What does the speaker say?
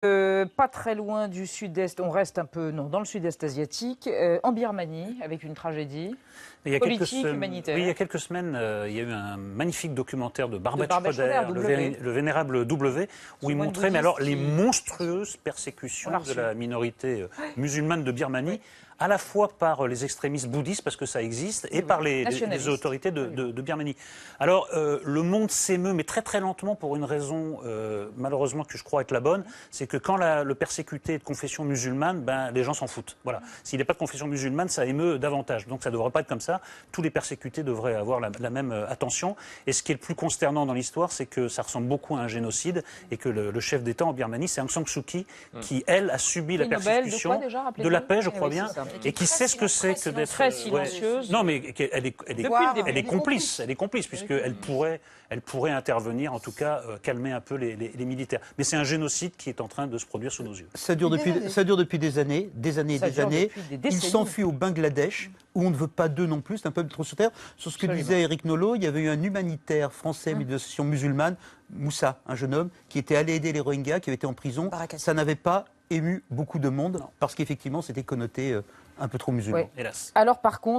Pas très loin du sud-est, on reste un peu dans le sud-est asiatique, en Birmanie, avec une tragédie politique, humanitaire. Oui, il y a quelques semaines, il y a eu un magnifique documentaire de Barbet Barbet Schroeder, Schroeder, le vénérable W, où il montrait mais alors, les monstrueuses persécutions de la minorité musulmane de Birmanie, à la fois par les extrémistes bouddhistes, parce que ça existe, et par les autorités de Birmanie. Alors, le monde s'émeut, mais très très lentement, pour une raison, malheureusement, que je crois être la bonne, c'est que quand le persécuté est de confession musulmane, ben, les gens s'en foutent. Voilà. S'il n'est pas de confession musulmane, ça émeut davantage. Donc ça ne devrait pas être comme ça. Tous les persécutés devraient avoir la même attention. Et ce qui est le plus consternant dans l'histoire, c'est que ça ressemble beaucoup à un génocide et que le chef d'État en Birmanie, c'est Aung San Suu Kyi, qui, elle, a subi la persécution de la paix, je crois bien, et qui sait ce que c'est que d'être très silencieuse. Non, mais elle est complice. Elle est complice, puisqu'elle pourrait intervenir, en tout cas, calmer un peu les militaires. Mais c'est un génocide qui est en train de se produire sous nos yeux. Ça dure depuis des années. Il s'enfuit au Bangladesh, où on ne veut pas d'eux non plus, c'est un peuple trop sur terre. Sur ce que disait Éric Nolot, il y avait eu un humanitaire français, mais d'association musulmane, Moussa, un jeune homme, qui était allé aider les Rohingyas, qui avait été en prison. Ça n'avait pas ému beaucoup de monde, parce qu'effectivement, c'était connoté un peu trop musulman. Hélas. Alors par contre,